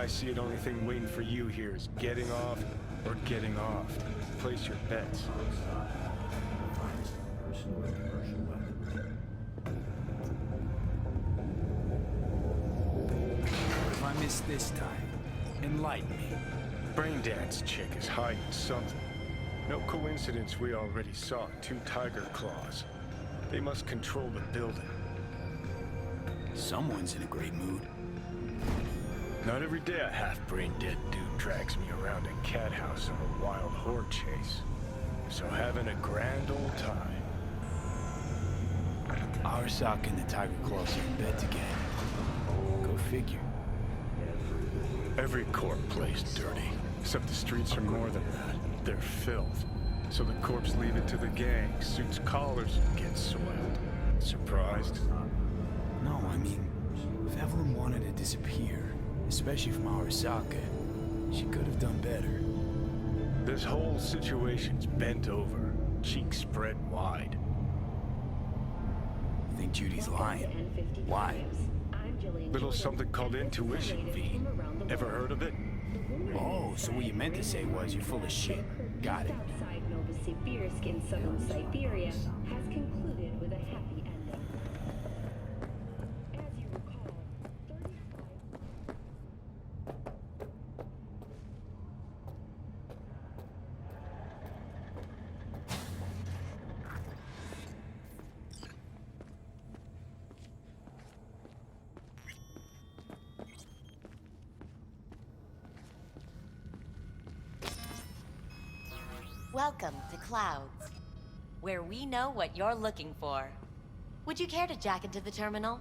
I see it, only thing waiting for you here is getting off or getting off. Place your bets. What if I miss this time? Enlighten me. Braindance chick is hiding something. No coincidence we already saw 2 tiger claws. They must control the building. Someone's in a great mood. Not every day a half-brain dead dude drags me around a cat house on a wild horde chase. So having a grand old time. Arasaka and the Tiger Claws are in bed together. Go figure. Every corp plays dirty, except the streets are more than that. They're filth. So the corps leave it to the gang, suits collars and get soiled. Surprised? No, I mean, if Evelyn wanted to disappear, especially from Arasaka, she could have done better. This whole situation's bent over, cheeks spread wide. I think Judy's lying. Why? Little something called intuition, V. Ever heard of it? Oh, so what you meant to say was you're full of shit. Got it. Southside Novosibirsk in southern Siberia has concluded with a happy ending. As you recall, 35... Welcome to Clouds, where we know what you're looking for. Would you care to jack into the terminal?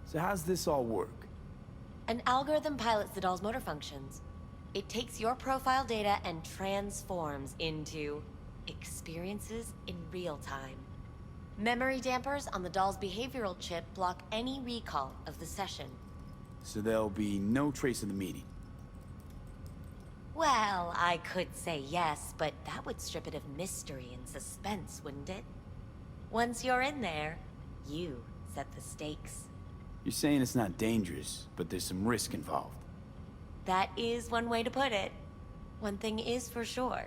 So how's this all work? An algorithm pilots the doll's motor functions. It takes your profile data and transforms into experiences in real time. Memory dampers on the doll's behavioral chip block any recall of the session. So there'll be no trace of the meeting. Well, I could say yes, but that would strip it of mystery and suspense, wouldn't it? Once you're in there, you set the stakes. You're saying it's not dangerous, but there's some risk involved. That is one way to put it. One thing is for sure,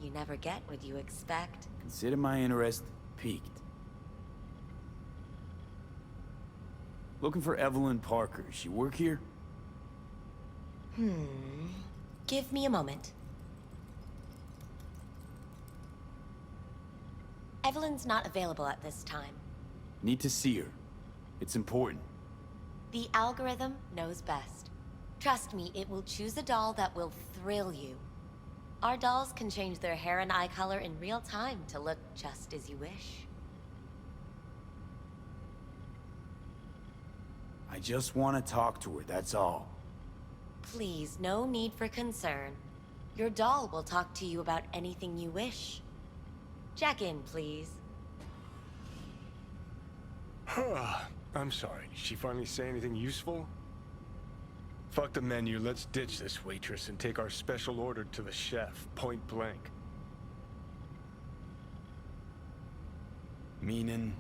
you never get what you expect. Consider my interest piqued. Looking for Evelyn Parker. She work here? Give me a moment. Evelyn's not available at this time. Need to see her. It's important. The algorithm knows best. Trust me, it will choose a doll that will thrill you. Our dolls can change their hair and eye color in real time to look just as you wish. I just want to talk to her, that's all. Please, no need for concern. Your doll will talk to you about anything you wish. Jack in, please. I'm sorry, did she finally say anything useful? Fuck the menu, let's ditch this waitress and take our special order to the chef, point blank. Meaning?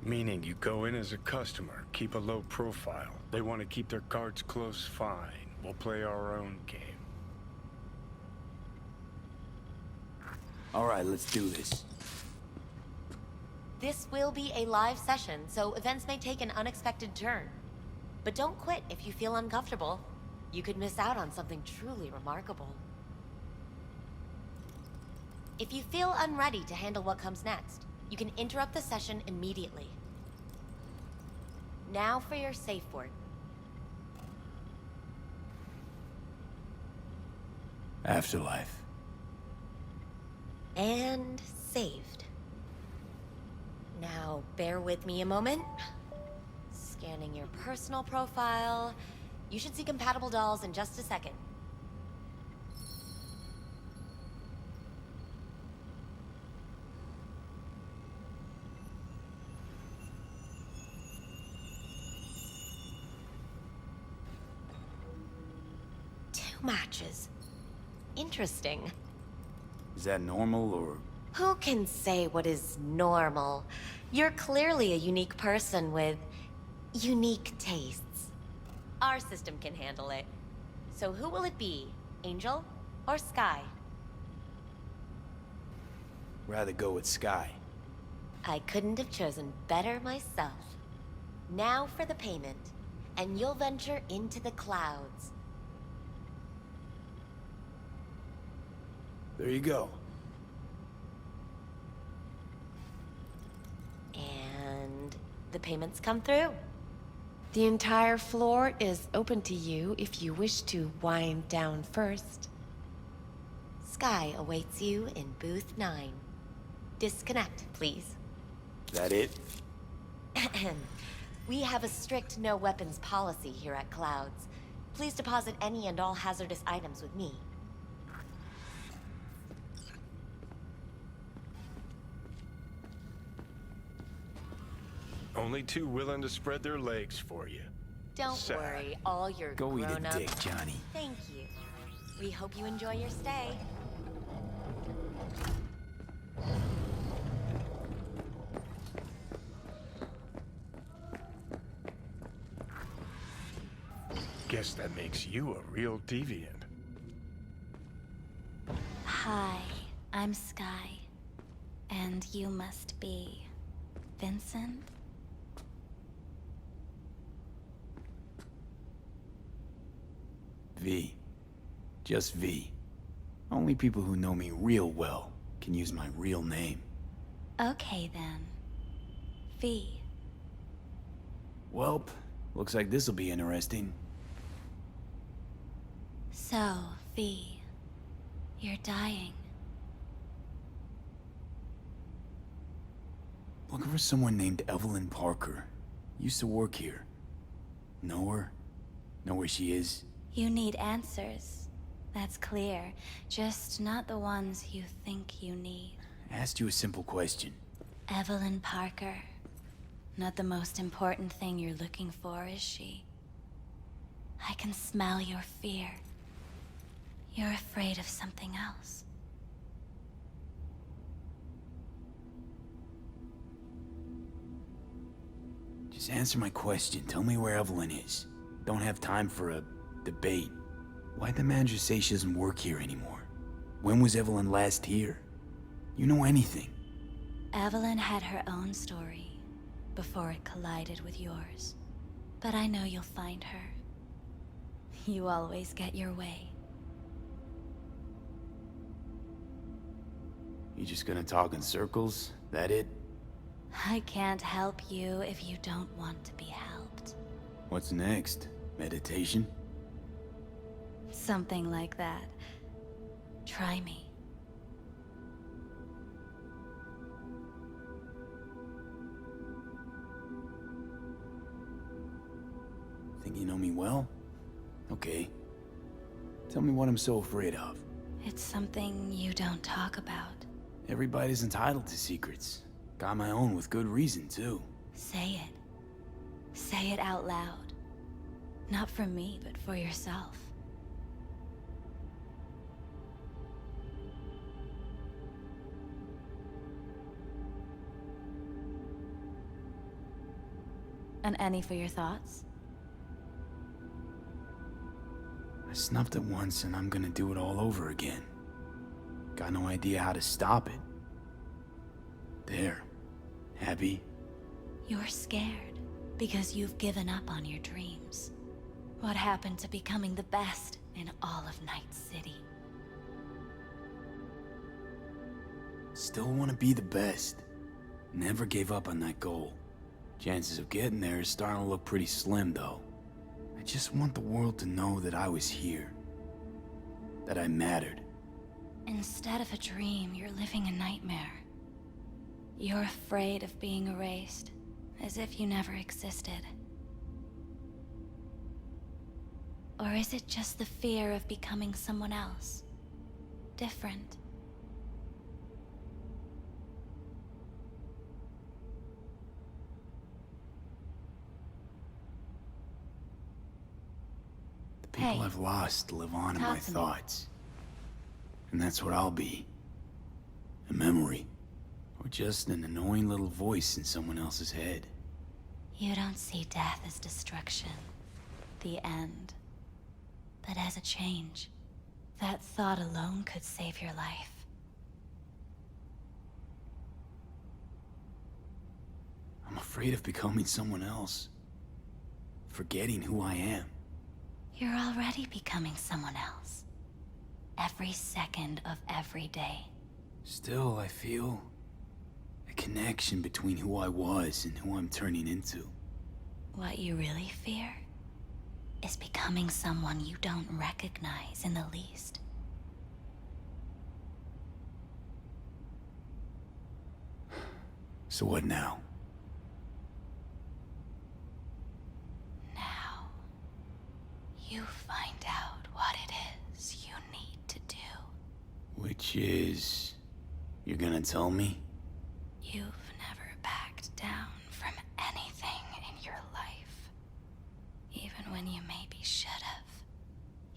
Meaning you go in as a customer, keep a low profile. They want to keep their cards close, fine. We'll play our own game. All right, let's do this. This will be a live session, so events may take an unexpected turn. But don't quit if you feel uncomfortable. You could miss out on something truly remarkable. If you feel unready to handle what comes next, you can interrupt the session immediately. Now for your safe word. Afterlife. And saved. Now, bear with me a moment. Scanning your personal profile. You should see compatible dolls in just a second. Two matches. Interesting. Is that normal, or...? Who can say what is normal? You're clearly a unique person with unique tastes. Our system can handle it. So who will it be? Angel or Sky? Rather go with Sky. I couldn't have chosen better myself. Now for the payment, and you'll venture into the clouds. There you go. And the payments come through. The entire floor is open to you if you wish to wind down first. Sky awaits you in booth 9. Disconnect, please. That it? We have a strict no weapons policy here at Clouds. Please deposit any and all hazardous items with me. Only two willing to spread their legs for you. Don't Sad. worry, all your Go eat a grown-up... dick, Johnny. Thank you. We hope you enjoy your stay. Guess that makes you a real deviant. Hi, I'm Sky. And you must be... Vincent? V. Just V. Only people who know me real well can use my real name. Okay then. V. Welp, looks like this'll be interesting. So, V. You're dying. Looking for someone named Evelyn Parker. Used to work here. Know her? Know where she is? You need answers. That's clear. Just not the ones you think you need. I asked you a simple question. Evelyn Parker. Not the most important thing you're looking for, is she? I can smell your fear. You're afraid of something else. Just answer my question. Tell me where Evelyn is. Don't have time for a debate. Why'd the manager say she doesn't work here anymore? When was Evelyn last here? You know anything? Evelyn had her own story before it collided with yours. But I know you'll find her. You always get your way. You just gonna talk in circles? That it? I can't help you if you don't want to be helped. What's next? Meditation? Something like that. Try me. Think you know me well? Okay. Tell me what I'm so afraid of. It's something you don't talk about. Everybody's entitled to secrets. Got my own with good reason, too. Say it. Say it out loud. Not for me, but for yourself. And any for your thoughts? I snuffed it once and I'm gonna do it all over again. Got no idea how to stop it. There. Happy? You're scared because you've given up on your dreams. What happened to becoming the best in all of Night City? Still want to be the best. Never gave up on that goal. Chances of getting there is starting to look pretty slim, though. I just want the world to know that I was here. That I mattered. Instead of a dream, you're living a nightmare. You're afraid of being erased, as if you never existed. Or is it just the fear of becoming someone else? Different? The people Hey, I've lost live on in talk my to me. thoughts. And that's what I'll be. A memory. Or just an annoying little voice in someone else's head. You don't see death as destruction. the end. But as a change, that thought alone could save your life. I'm afraid of becoming someone else. Forgetting who I am. You're already becoming someone else. Every second of every day. Still, I feel a connection between who I was and who I'm turning into. What you really fear is becoming someone you don't recognize in the least. So what now? Now, you find out what it is you need to do. Which is... you're gonna tell me? You've never backed down from anything in your life. Even when you maybe should have.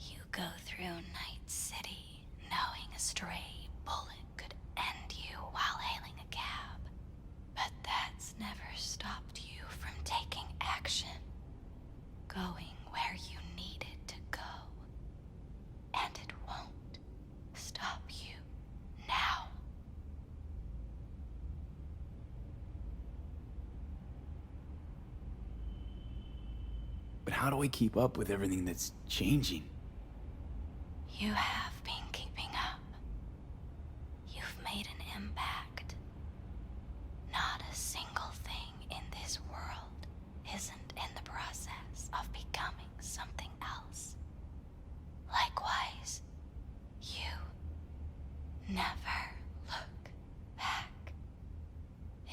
You go through Night City knowing a stray bullet could end you while hailing a cab. But that's never stopped you from taking action. Going where you needed to go. And it won't stop you now. But how do I keep up with everything that's changing? You have been keeping up. You've made an impact. Not a single thing in this world isn't in the process of becoming something else. Likewise, you never look back.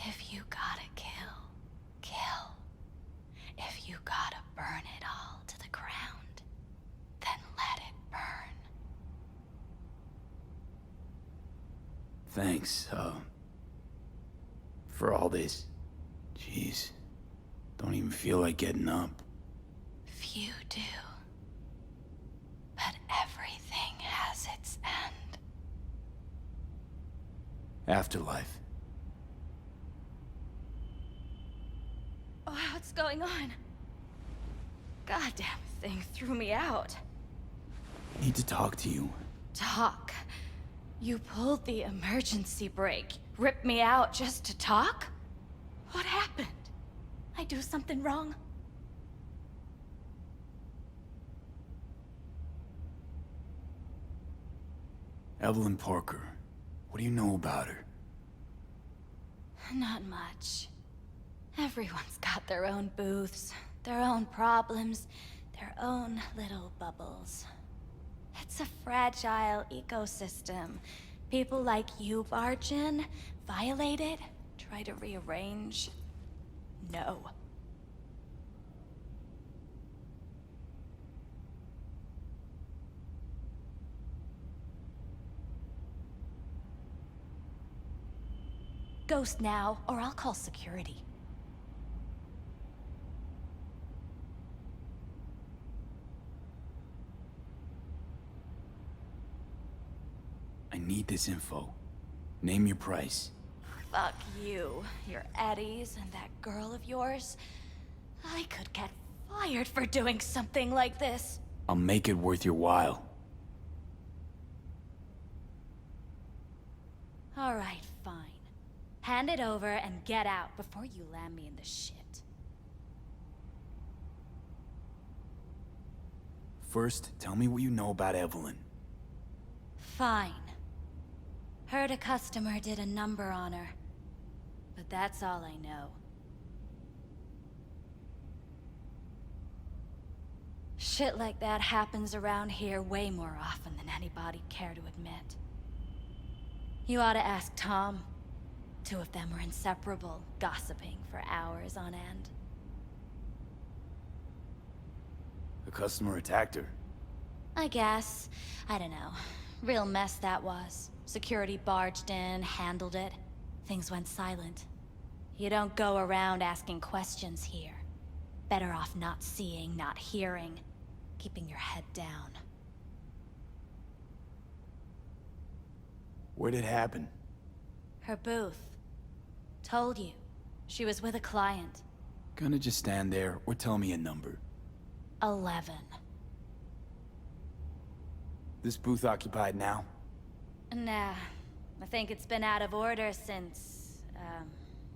If you gotta kill, kill. If you gotta burn it all to the ground, then let it burn. Thanks, for all this. Jeez. Don't even feel like getting up. Few do. But everything has its end. Afterlife. Oh, what's going on? Goddamn thing threw me out. Need to talk to you. Talk? You pulled the emergency brake, ripped me out just to talk? What happened? I do something wrong? Evelyn Parker. What do you know about her? Not much. Everyone's got their own booths, their own problems, their own little bubbles. It's a fragile ecosystem. People like you barge in, violate it, try to rearrange. No. Ghost now, or I'll call security. I need this info. Name your price. Fuck you, your Eddies, and that girl of yours. I could get fired for doing something like this. I'll make it worth your while. All right, fine. Hand it over and get out before you land me in the shit. First, tell me what you know about Evelyn. Fine. Heard a customer did a number on her. But that's all I know. Shit like that happens around here way more often than anybody'd care to admit. You ought to ask Tom. Two of them were inseparable, gossiping for hours on end. A customer attacked her. I guess. I don't know. Real mess that was. Security barged in, handled it. Things went silent. You don't go around asking questions here. Better off not seeing, not hearing. Keeping your head down. Where'd it happen? Her booth. Told you. She was with a client. Gonna just stand there or tell me a number. 11. This booth occupied now? Nah, I think it's been out of order since,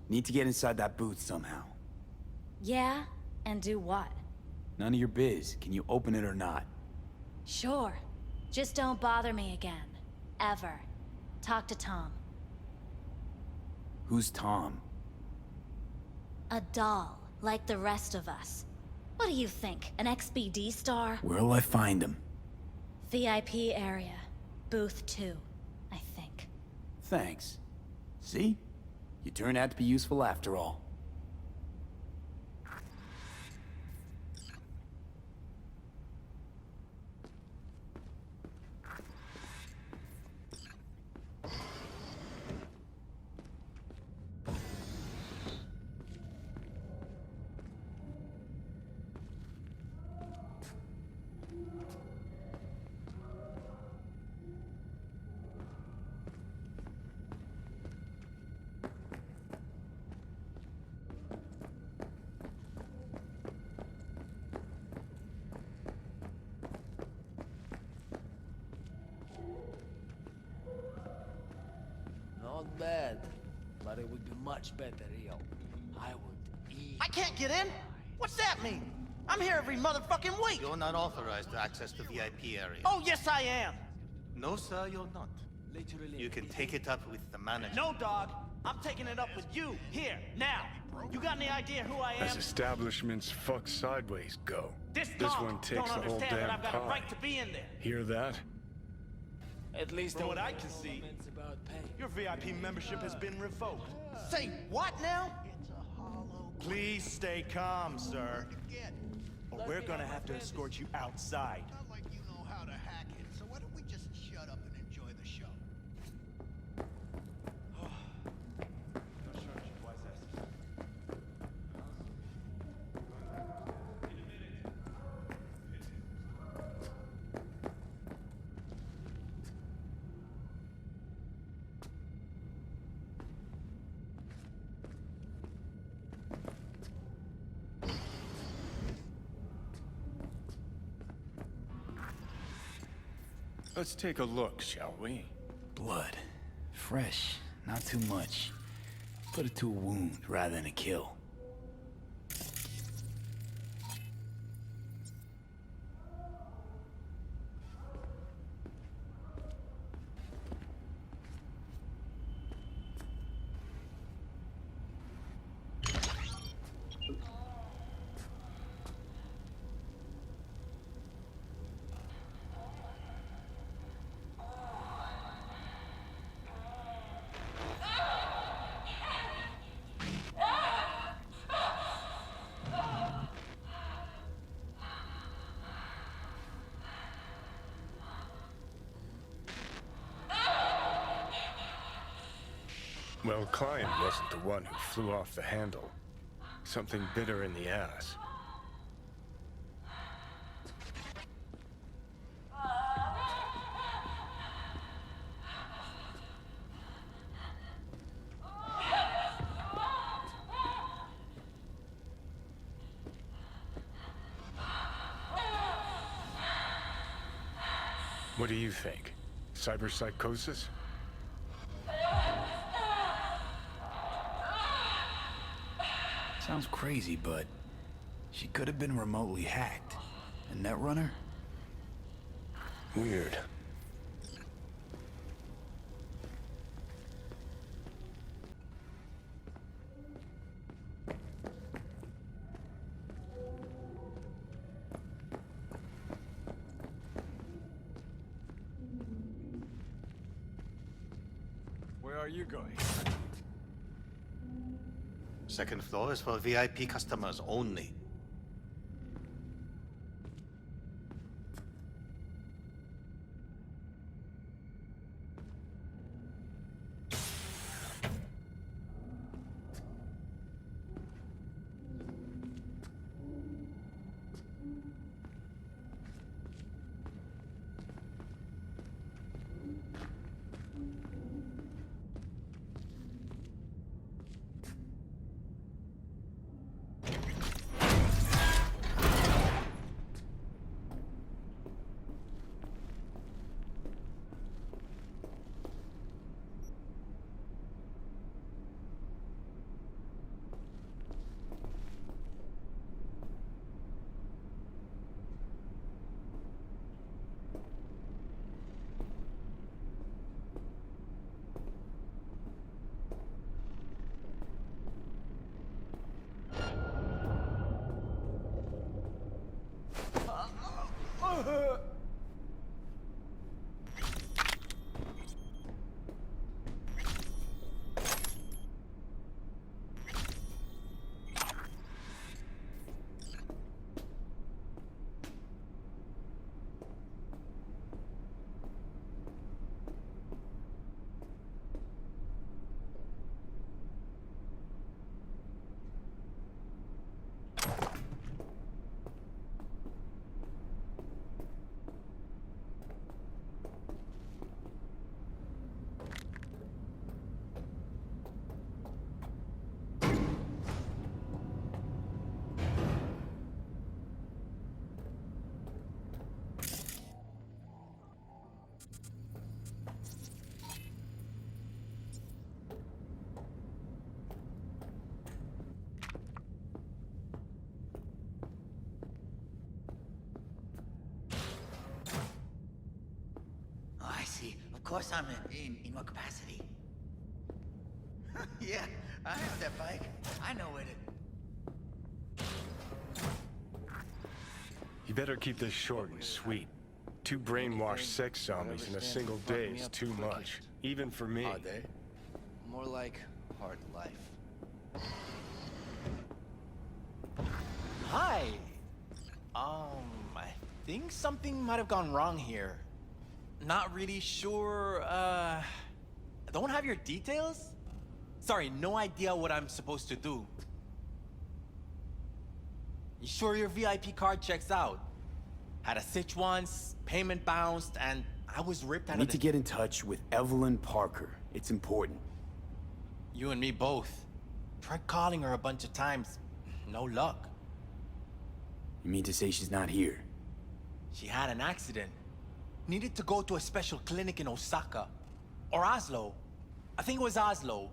Need to get inside that booth somehow. yeah? And do what? None of your biz. Can you open it or not? Sure. Just don't bother me again. Ever. Talk to Tom. Who's Tom? A doll, like the rest of us. What do you think? An XBD star? Where'll I find him? VIP area. Booth 2, I think. Thanks. See? You turned out to be useful after all. Not bad, but it would be much better, yo. I would eat. I can't get in? What's that mean? I'm here every motherfucking week! You're not authorized to access the VIP area. Oh, yes I am! No, sir, you're not. Literally. You can take it up with the manager. No, dog! I'm taking it up with you, here, now! You got any idea who I am? As establishments fuck sideways go, This one dog takes don't the whole understand that damn I've got a pie. right to be in there. Hear that? At least From there what were I can see, comments about pay. your VIP membership has been revoked. Say what now? Please stay calm, sir. Or we're gonna have to escort you outside. Not like you know how to hack it, so why don't we just shut up and enjoy the show? Let's take a look, shall we? Blood. Fresh. Not too much. Put it to a wound rather than a kill. Well, Klein wasn't the one who flew off the handle. Something bit her in the ass. What do you think? Cyberpsychosis? Sounds crazy, but she could have been remotely hacked. A netrunner? Weird. Where are you going? Second floor is for VIP customers only. course I'm in what capacity? Yeah, I have that bike. I know it. You better keep this short and sweet. 2 brainwashed sex zombies in a single day is too much, even for me. Are they? More like hard life. Hi. I think something might have gone wrong here. Not really sure, don't have your details? Sorry, no idea what I'm supposed to do. You sure your VIP card checks out? Had a sitch once, payment bounced, and I was ripped out I of need to get in touch with Evelyn Parker. It's important. You and me both. Tried calling her a bunch of times. No luck. You mean to say she's not here? She had an accident. Needed to go to a special clinic in Osaka. Or Oslo. I think it was Oslo.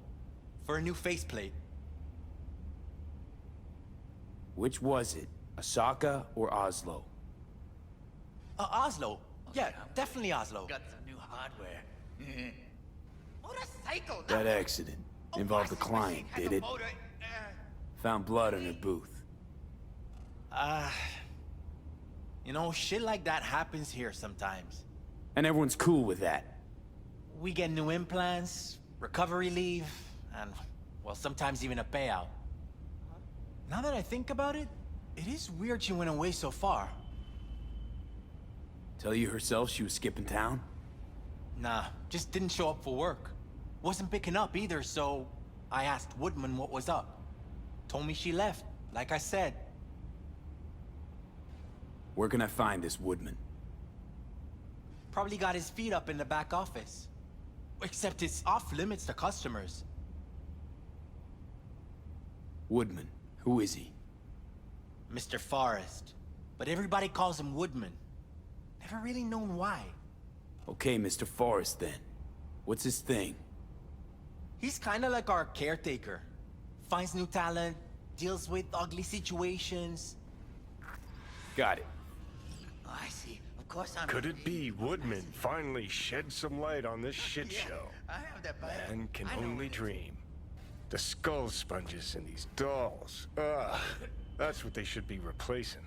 For a new faceplate. Which was it? Osaka or Oslo? Oslo. Yeah, definitely Oslo. Got some new hardware. Motorcycle! That accident involved the client, did it? Found blood in her booth. You know, shit like that happens here sometimes. And everyone's cool with that. We get new implants, recovery leave, and, well, sometimes even a payout. Now that I think about it, it is weird she went away so far. Tell you herself she was skipping town? Nah, just didn't show up for work. Wasn't picking up either, so I asked Woodman what was up. Told me she left, like I said. Where can I find this Woodman? Probably got his feet up in the back office. Except it's off limits to customers. Woodman, who is he? Mr. Forrest. But everybody calls him Woodman. Never really known why. Okay, Mr. Forrest then. What's his thing? He's kinda like our caretaker. Finds new talent, deals with ugly situations. Got it. Oh, I see. Of course I'm... Could it be Woodman finally shed some light on this shit show? I have that bike. Man can I know only it. dream. The skull sponges in these dolls. Ugh, that's what they should be replacing.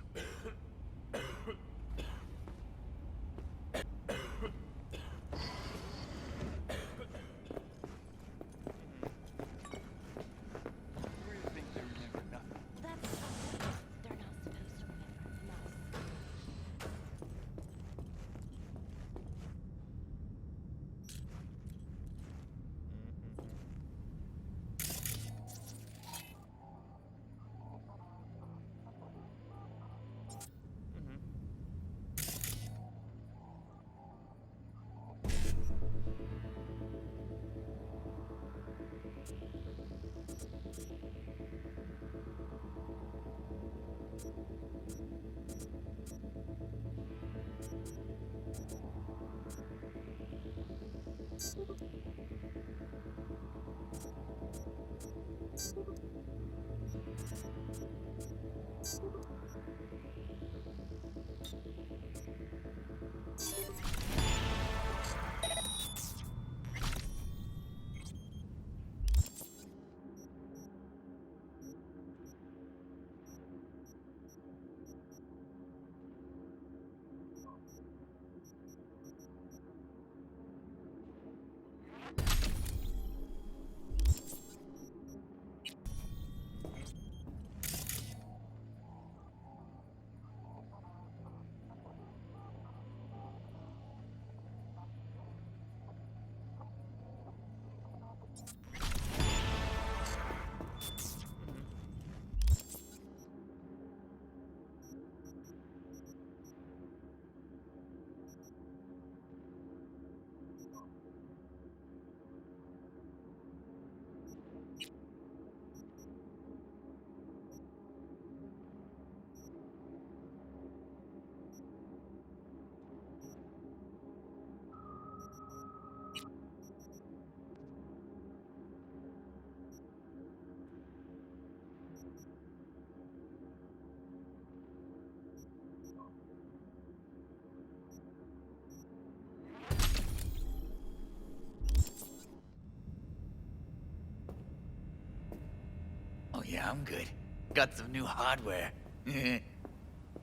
Yeah, I'm good. Got some new hardware.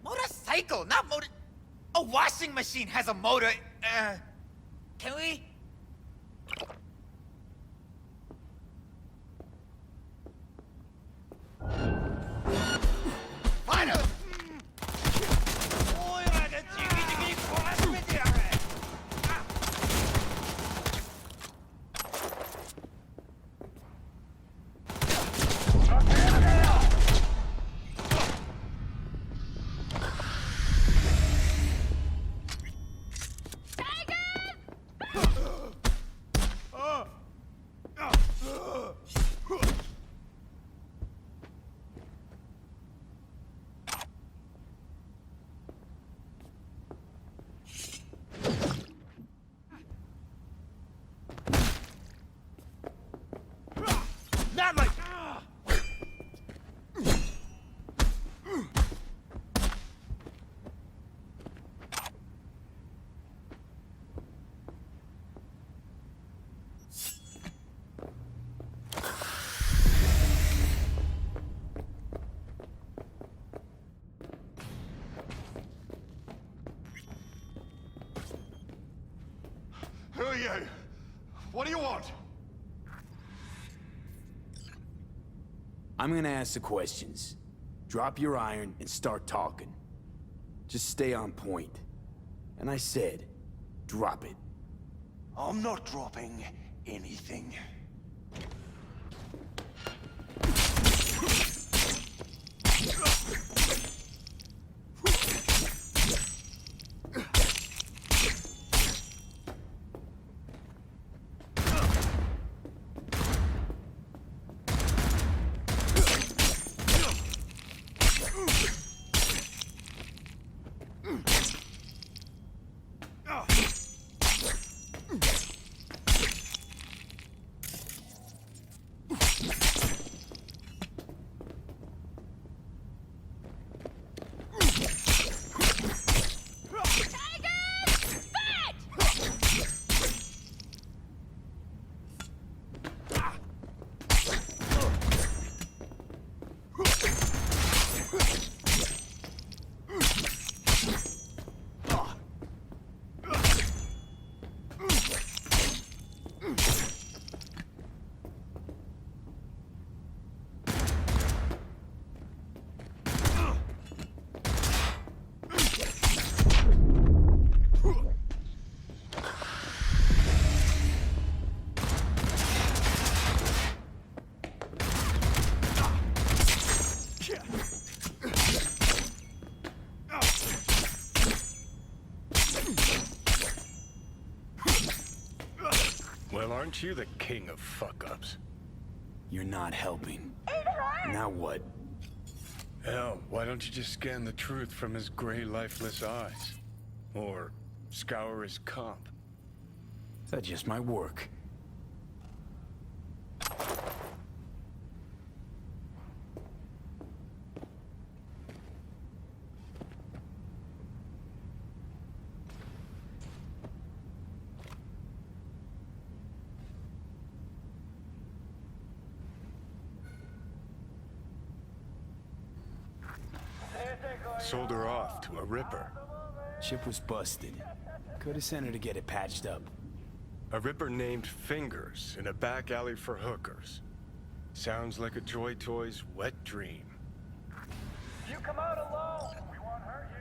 Motorcycle, not motor... A washing machine has a motor. Can we? Final! Not like... Who are you? What do you want? I'm gonna ask the questions. Drop your iron and start talking. Just stay on point. And I said, drop it. I'm not dropping anything. Well, aren't you the king of fuck-ups? You're not helping. Now what? Hell, why don't you just scan the truth from his gray, lifeless eyes? Or scour his comp? That just might work. Sold her off to a ripper. Ship was busted. Could've sent her to get it patched up. A ripper named Fingers in a back alley for hookers. Sounds like a Joy Toy's wet dream. You come out alone. We won't hurt you.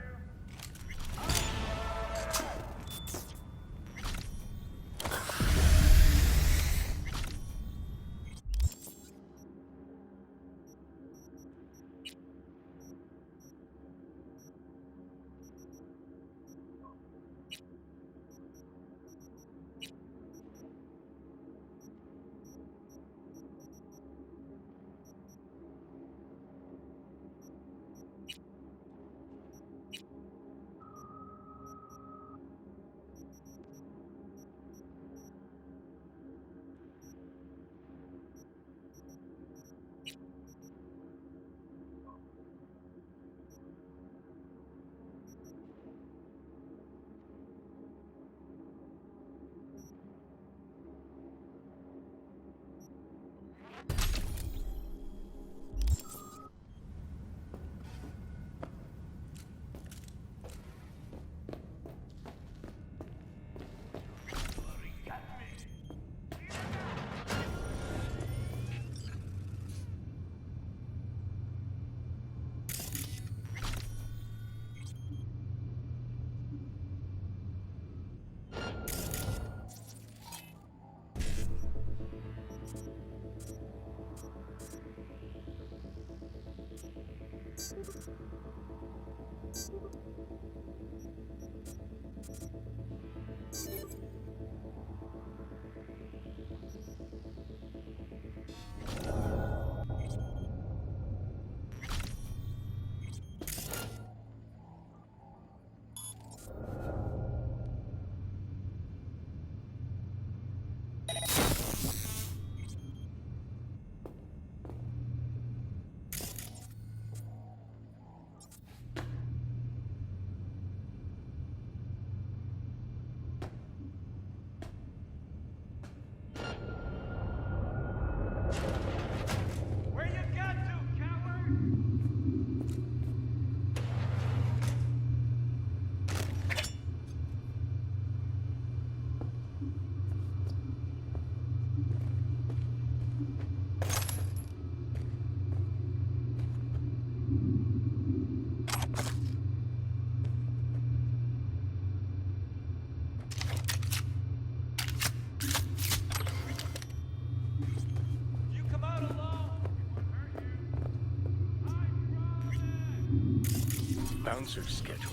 bouncer's schedule.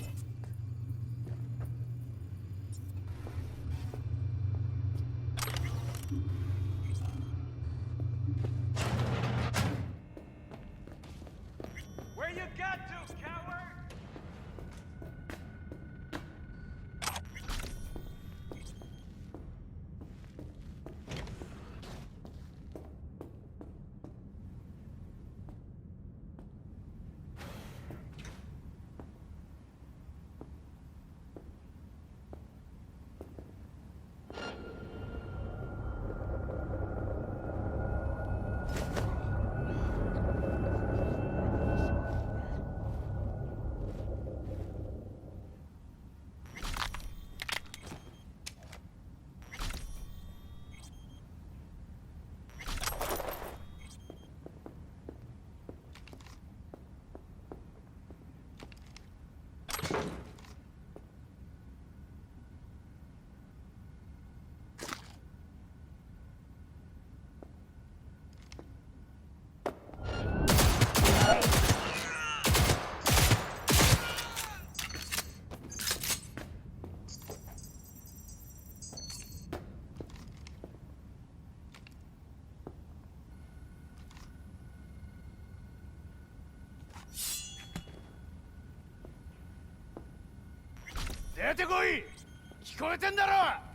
Where you got to, coward? Let go! 聞こえてんだろ!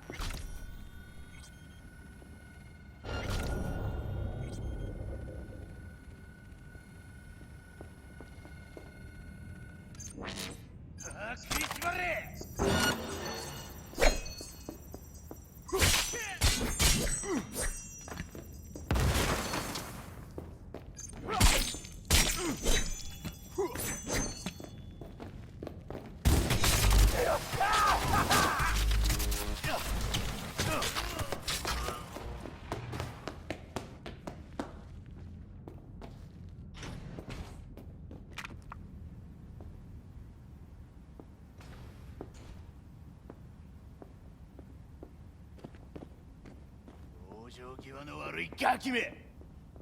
Joe 際の悪いガキめ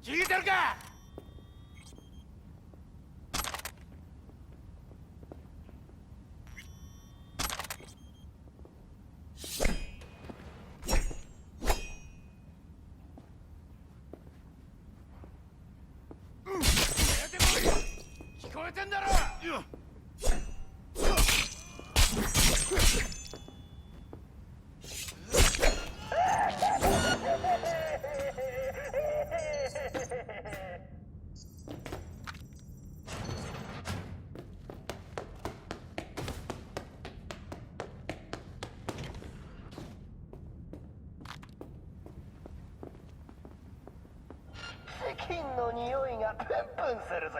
聞いてるか聞こえてんだろ金の匂いがプンプンするぜ。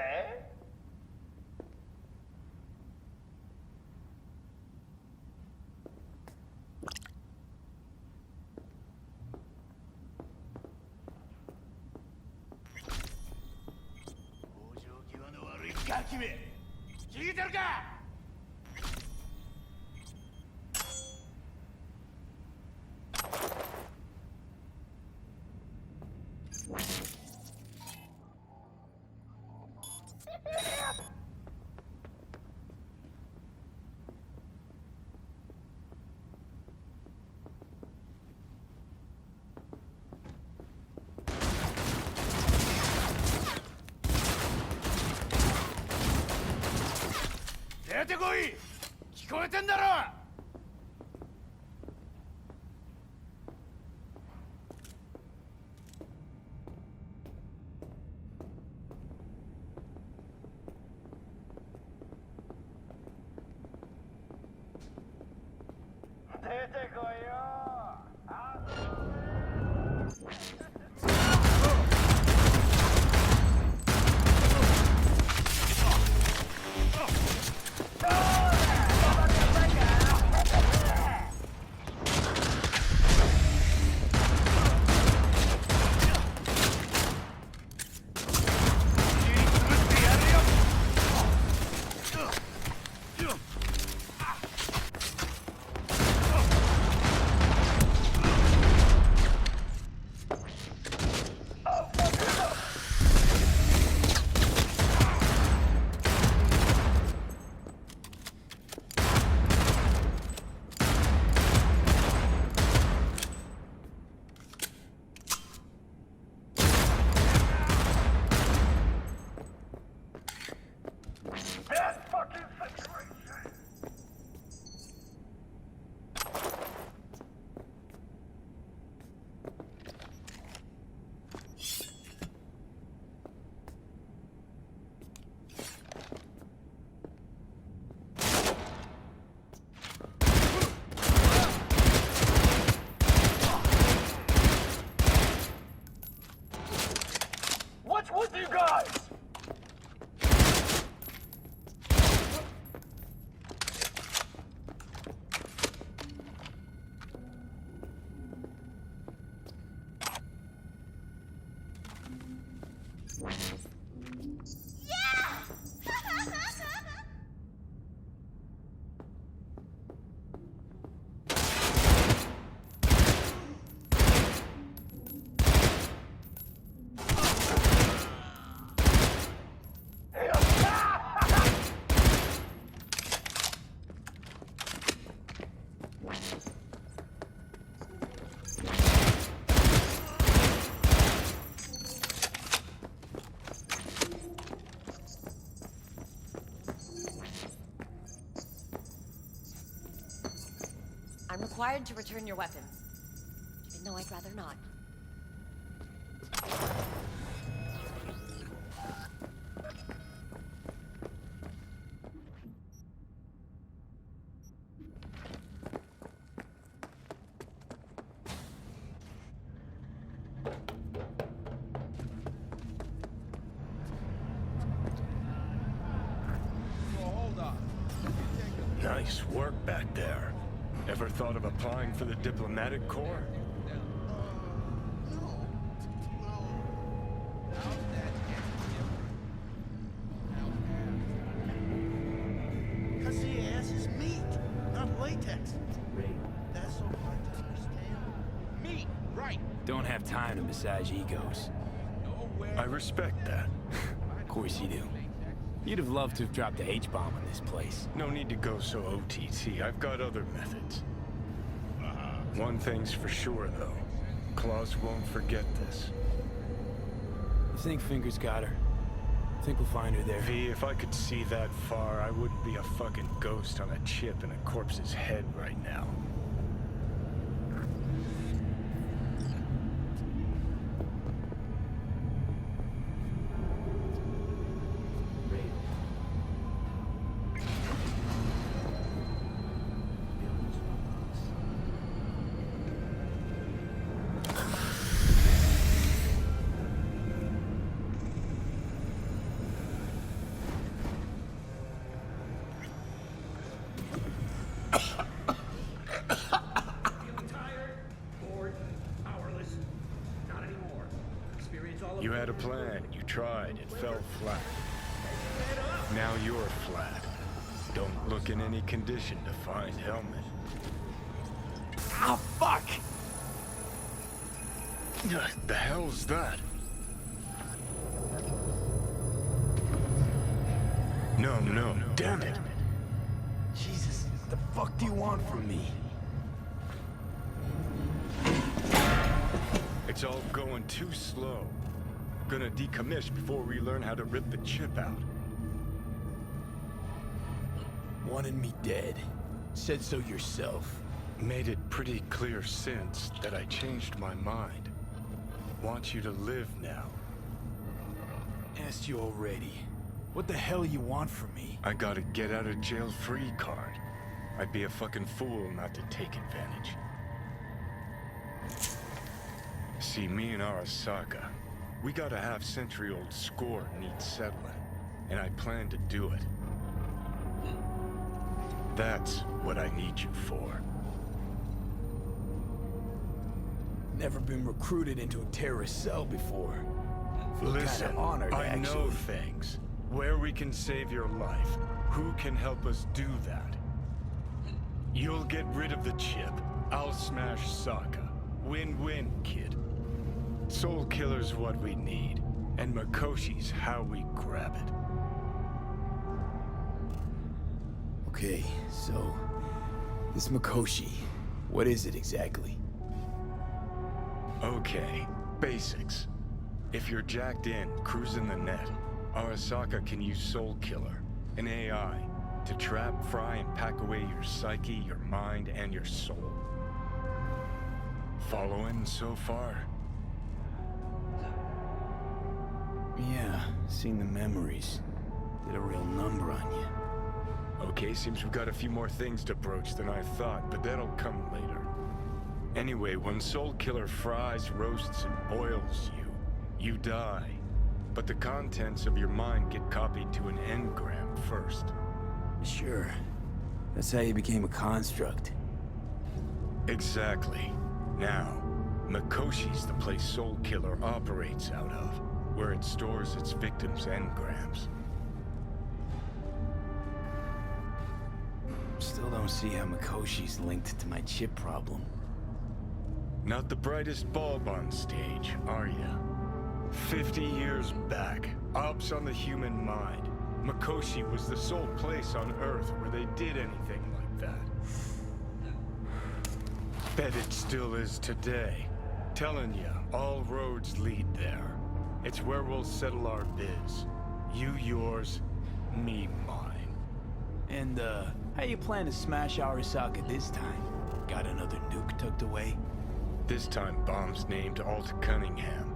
往生際の悪いガキめ聞いてるか出てこい聞こえてんだろ出てこいよ I'm required to return your weapons, even though I'd rather not. Nice work back there. Ever thought of applying for the diplomatic corps? Because the ass is meat, not latex. That's so hard to understand. Meat, right. Don't have time to massage egos. I respect that. Of course you do. You'd have loved to have dropped the H-bomb on this place. No need to go so OTT. I've got other methods. One thing's for sure, though. Claus won't forget this. You think Fingers got her? Think we'll find her there? V, if I could see that far, I wouldn't be a fucking ghost on a chip in a corpse's head right now. You had a plan, you tried, it fell flat. Now you're flat. Don't look in any condition to find Helmet. Oh, fuck! The hell's that? No, damn it! Jesus, what the fuck do you want from me? It's all going too slow. Gonna decommission before we learn how to rip the chip out. Wanted me dead. Said so yourself. Made it pretty clear since that I changed my mind. Want you to live now. Asked you already. What the hell you want from me? I got a get out of jail free card. I'd be a fucking fool not to take advantage. See, me and Arasaka, we got a half-century-old score needs settling, and I plan to do it. That's what I need you for. Never been recruited into a terrorist cell before. Feel Listen, kinda honored, I actually. know things. Where we can save your life. Who can help us do that? You'll get rid of the chip. I'll smash Sokka. Win-win, kid. Soul Killer's what we need, and Mikoshi's how we grab it. Okay, so... this Mikoshi, what is it exactly? Okay, basics. If you're jacked in, cruising the net, Arasaka can use Soul Killer, an AI, to trap, fry, and pack away your psyche, your mind, and your soul. Following so far? Yeah, seen the memories. Did a real number on you. Okay, seems we've got a few more things to broach than I thought, but that'll come later. Anyway, when Soul Killer fries, roasts, and boils you, you die. But the contents of your mind get copied to an engram first. Sure. That's how you became a construct. Exactly. Now, Mikoshi's the place Soul Killer operates out of. where it stores its victims' engrams. Still don't see how Mikoshi's linked to my chip problem. Not the brightest bulb on stage, are ya? 50 years back, ops on the human mind. Mikoshi was the sole place on Earth where they did anything like that. Bet it still is today. Telling ya, all roads lead there. It's where we'll settle our biz. You yours, me mine. And, how you plan to smash Arasaka this time? Got another nuke tucked away? This time bomb's named Alt Cunningham.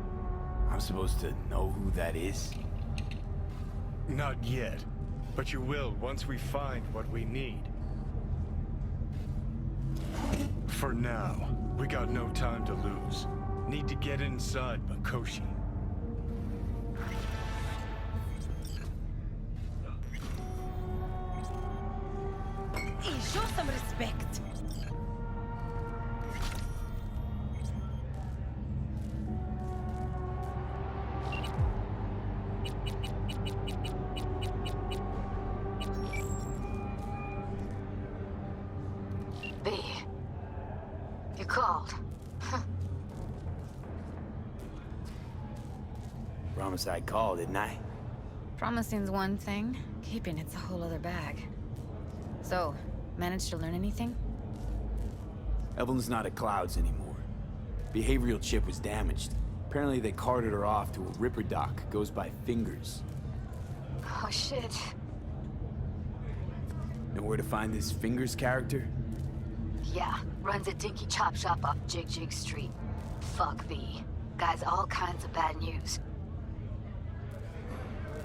I'm supposed to know who that is? Not yet, but you will once we find what we need. For now, we got no time to lose. Need to get inside Mikoshi. Hey, show some respect. You called. Promise I'd call, didn't I? Promising's one thing, keeping it's a whole other bag. So, managed to learn anything? Evelyn's not at Clouds anymore. Behavioral chip was damaged. Apparently they carted her off to a Ripper dock. Goes by Fingers. Oh, shit. Know where to find this Fingers character? Yeah, runs a dinky chop shop off Jig-Jig Street. Fuck B. Guy's all kinds of bad news.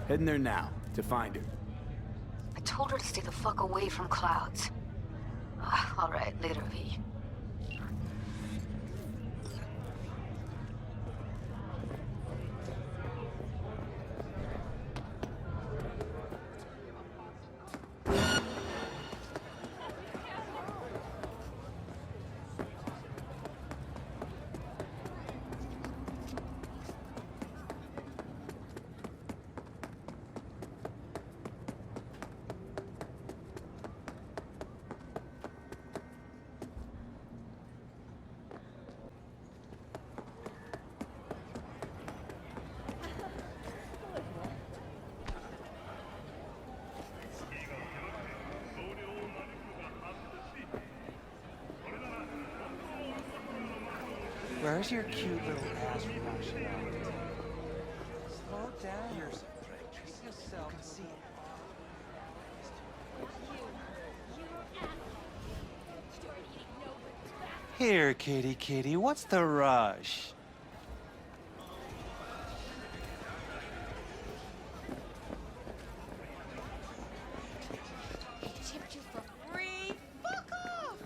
Heading there now, to find her. I told her to stay the fuck away from Clouds. All right, later, V. Where's your cute little ass washing out? Slow down. Here's a break. Treat yourself. You can see it. Here, kitty kitty, what's the rush? He tipped you for free? Fuck off!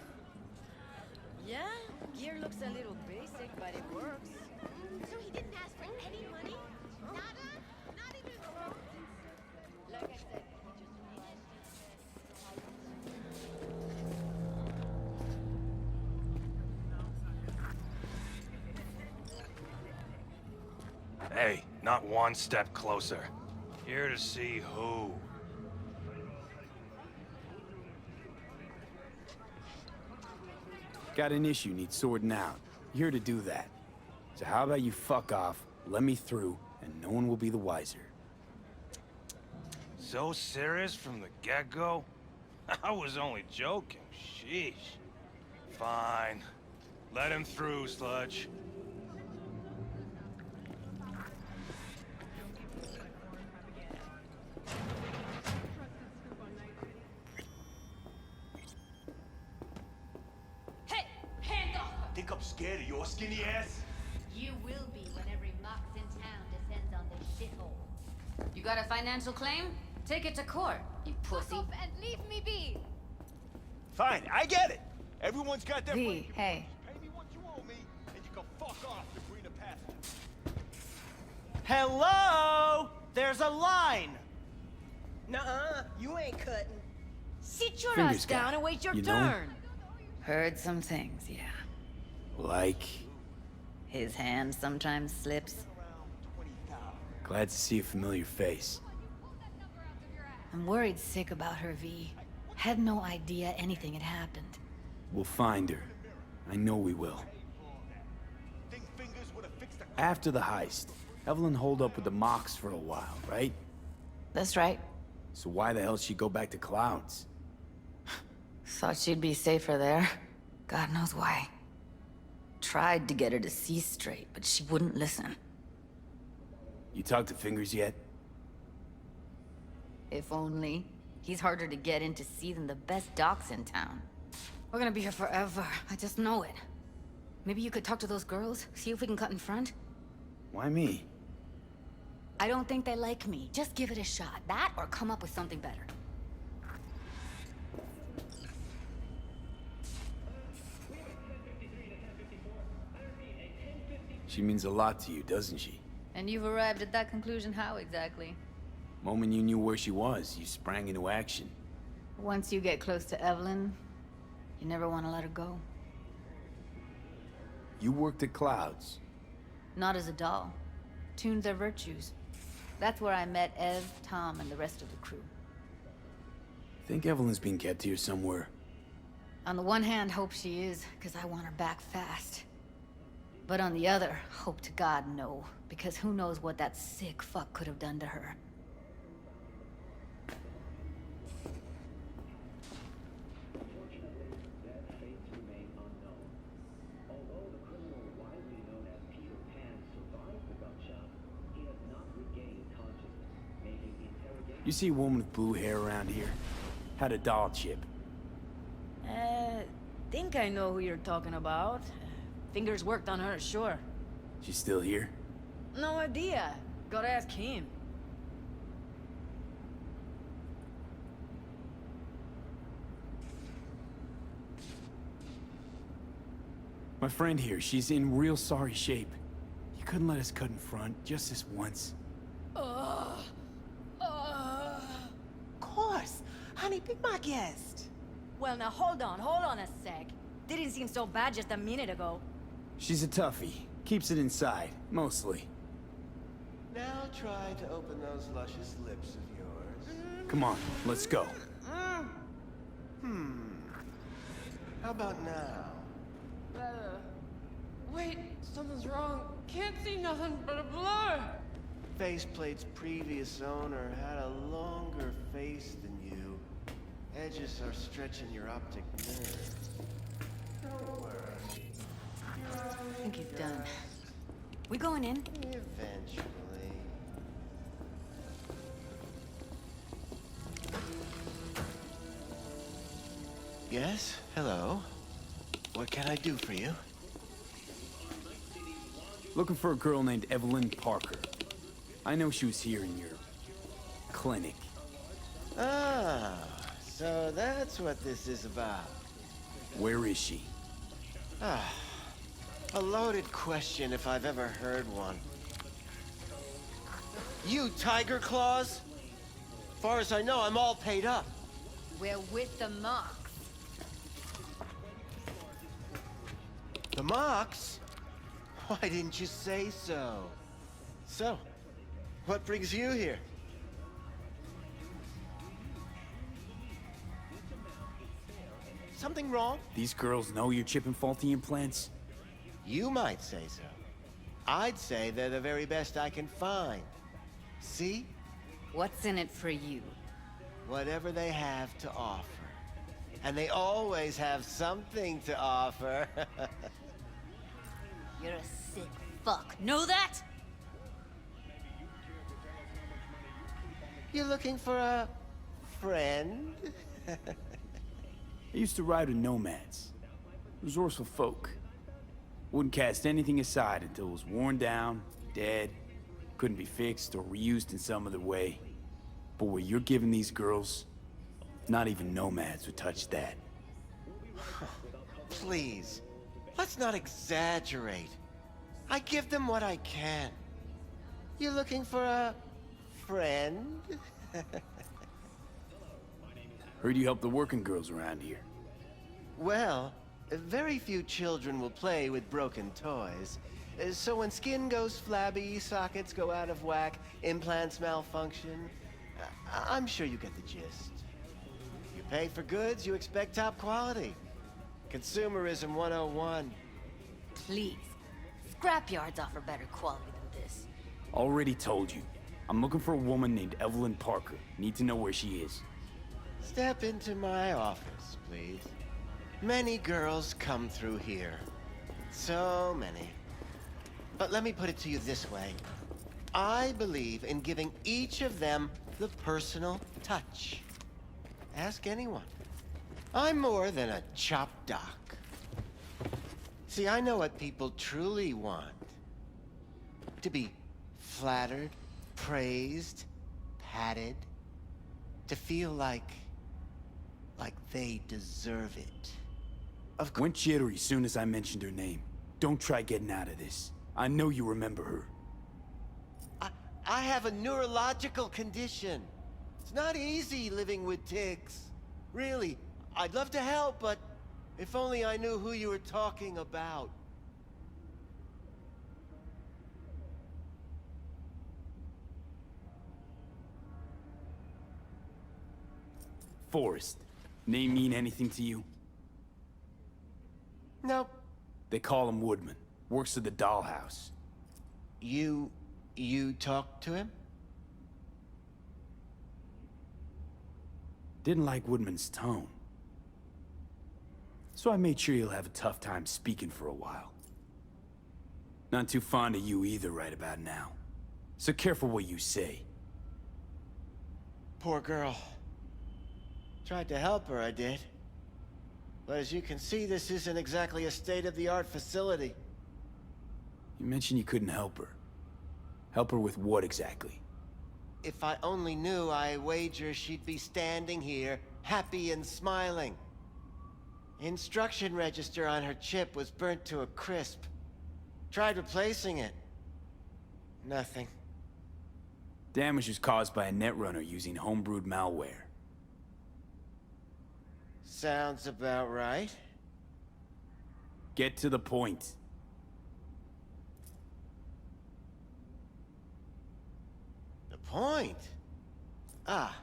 Yeah, gear looks a little basic, but it works. So he didn't ask for any money? Nada? Not even... Like I said, Hey, not one step closer. Here to see who. Got an issue needs sorting out. You're here to do that. So how about you fuck off, let me through, and no one will be the wiser. So serious from the get-go? I was only joking. Sheesh. Fine. Let him through, Sludge. Hey! Hands off! Think I'm scared of your skinny ass? You will be when every mox in town descends on this shithole. You got a financial claim? Take it to court, you pussy. Fuck off and leave me be! Fine, I get it. Everyone's got their... V, hey. Pay me what you owe me, and you can fuck off to greener pastures. Hello? There's a line. Nuh-uh, you ain't cutting. Sit your Fingers ass down guy, and wait your you know? turn. Heard some things, yeah. Like... His hand sometimes slips. Glad to see a familiar face. I'm worried sick about her, V. Had no idea anything had happened. We'll find her. I know we will. After the heist, Evelyn holed up with the Mox for a while, right? That's right. So why the hell she go back to Clouds? Thought she'd be safer there. God knows why. Tried to get her to see straight, but she wouldn't listen. You talked to Fingers yet? If only. He's harder to get in to see than the best docs in town. We're gonna be here forever. I just know it. Maybe you could talk to those girls, see if we can cut in front? Why me? I don't think they like me. Just give it a shot. That or come up with something better. She means a lot to you, doesn't she? And you've arrived at that conclusion how exactly? Moment you knew where she was, you sprang into action. Once you get close to Evelyn, you never want to let her go. You worked at Clouds. Not as a doll. Tuned their virtues. That's where I met Ev, Tom, and the rest of the crew. Think Evelyn's being kept here somewhere. On the one hand, hope she is, because I want her back fast. But on the other, hope to God no, because who knows what that sick fuck could have done to her. You see a woman with blue hair around here? Had a doll chip. Think I know who you're talking about. Fingers worked on her, sure. She's still here? No idea. Gotta ask him. My friend here, she's in real sorry shape. You couldn't let us cut in front, just this once. Of course. Honey, be my guest. Well, now hold on a sec. Didn't seem so bad just a minute ago. She's a toughie. Keeps it inside, mostly. Now try to open those luscious lips of yours. Come on, let's go. How about now? Wait, something's wrong. Can't see nothing but a blur. Faceplate's previous owner had a longer face than you. Edges are stretching your optic nerve. Don't worry. I think he's done. We going in? Eventually. Yes? Hello? What can I do for you? Looking for a girl named Evelyn Parker. I know she was here in your clinic. Ah, so that's what this is about. Where is she? Ah, a loaded question if I've ever heard one. You Tiger Claws? Far as I know, I'm all paid up. We're with the Mox. The Mox? Why didn't you say so? So, what brings you here? Something wrong? These girls know you're chipping faulty implants? You might say so. I'd say they're the very best I can find. See? What's in it for you? Whatever they have to offer. And they always have something to offer. You're a sick fuck. Know that? You looking for a friend? I used to ride with nomads. Resourceful folk. Wouldn't cast anything aside until it was worn down, dead, couldn't be fixed or reused in some other way. But what you're giving these girls, not even nomads would touch that. Please, let's not exaggerate. I give them what I can. You looking for a friend? Heard you help the working girls around here. Well, very few children will play with broken toys. So when skin goes flabby, sockets go out of whack, implants malfunction, I'm sure you get the gist. You pay for goods, you expect top quality. Consumerism 101. Please. Scrapyards offer better quality than this. Already told you. I'm looking for a woman named Evelyn Parker. Need to know where she is. Step into my office, please. Many girls come through here. So many. But let me put it to you this way. I believe in giving each of them the personal touch. Ask anyone. I'm more than a chop doc. See, I know what people truly want. To be flattered, praised, patted. To feel like they deserve it. Went jittery soon as I mentioned her name. Don't try getting out of this. I know you remember her. I have a neurological condition. It's not easy living with tics. Really, I'd love to help, but if only I knew who you were talking about. Forrest. Name mean anything to you? Nope. They call him Woodman. Works at the dollhouse. You talked to him? Didn't like Woodman's tone. So I made sure he'll have a tough time speaking for a while. Not too fond of you either right about now. So careful what you say. Poor girl. Tried to help her, I did. But as you can see, this isn't exactly a state-of-the-art facility. You mentioned you couldn't help her. Help her with what exactly? If I only knew, I wager she'd be standing here, happy and smiling. Instruction register on her chip was burnt to a crisp. Tried replacing it. Nothing. Damage was caused by a netrunner using homebrewed malware. Sounds about right. Get to the point. The point? Ah,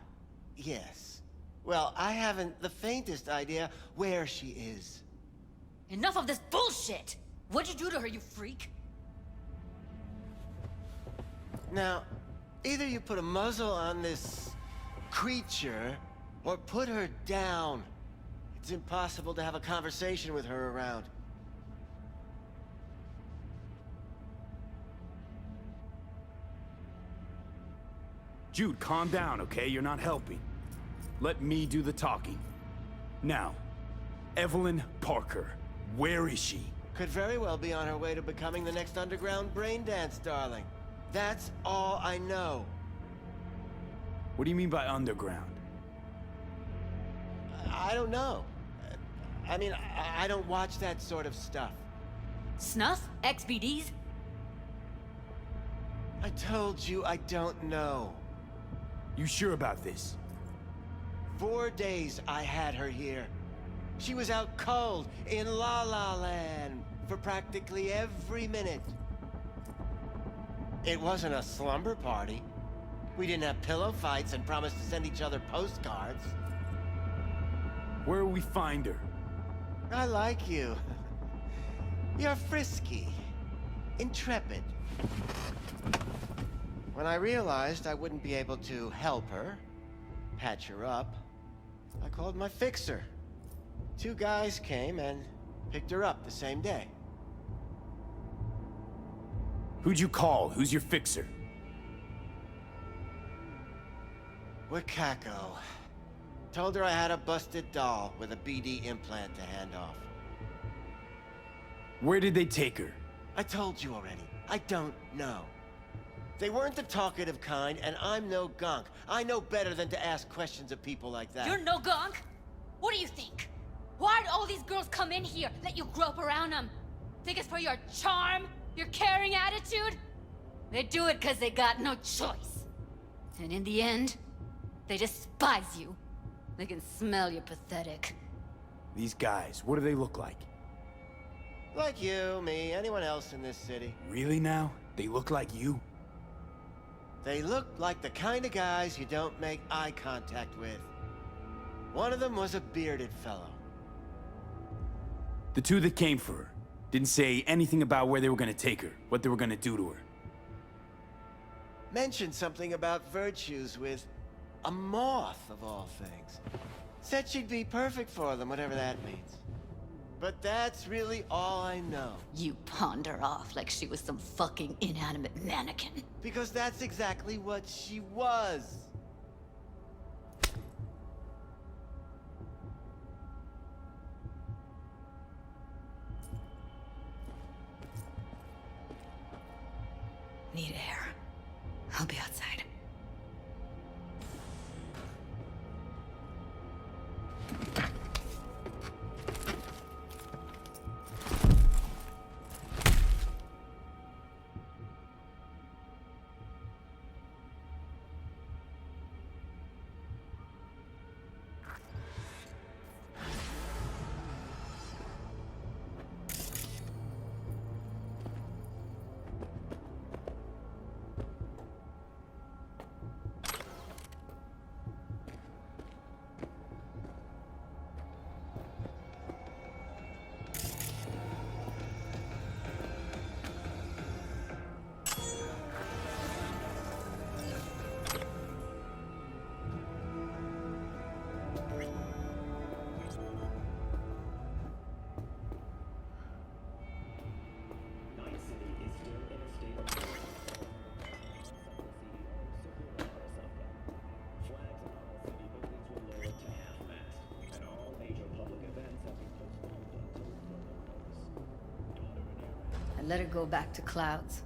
yes. Well, I haven't the faintest idea where she is. Enough of this bullshit! What'd you do to her, you freak? Now, either you put a muzzle on this creature, or put her down. It's impossible to have a conversation with her around. Jude, calm down, okay? You're not helping. Let me do the talking. Now, Evelyn Parker, where is she? Could very well be on her way to becoming the next underground braindance darling. That's all I know. What do you mean by underground? I don't know. I mean, I don't watch that sort of stuff. Snuff? XBDs? I told you I don't know. You sure about this? 4 days I had her here. She was out cold in La La Land for practically every minute. It wasn't a slumber party. We didn't have pillow fights and promised to send each other postcards. Where will we find her? I like you. You're frisky, intrepid. When I realized I wouldn't be able to help her, patch her up, I called my fixer. 2 guys came and picked her up the same day. Who'd you call? Who's your fixer? Wakako. Told her I had a busted doll with a BD implant to hand off. Where did they take her? I told you already. I don't know. They weren't the talkative kind, and I'm no gonk. I know better than to ask questions of people like that. You're no gonk? What do you think? Why'd all these girls come in here, let you grope around them? Think it's for your charm? Your caring attitude? They do it because they got no choice. And in the end, they despise you. They can smell you're pathetic. These guys, what do they look like? Like you, me, anyone else in this city. Really now? They look like you? They look like the kind of guys you don't make eye contact with. One of them was a bearded fellow. The two that came for her. Didn't say anything about where they were gonna take her, what they were gonna do to her. Mentioned something about virtues with a moth, of all things. Said she'd be perfect for them, whatever that means. But that's really all I know. You pawned her off like she was some fucking inanimate mannequin. Because that's exactly what she was. Need air. I'll be outside. I let her go back to Clouds.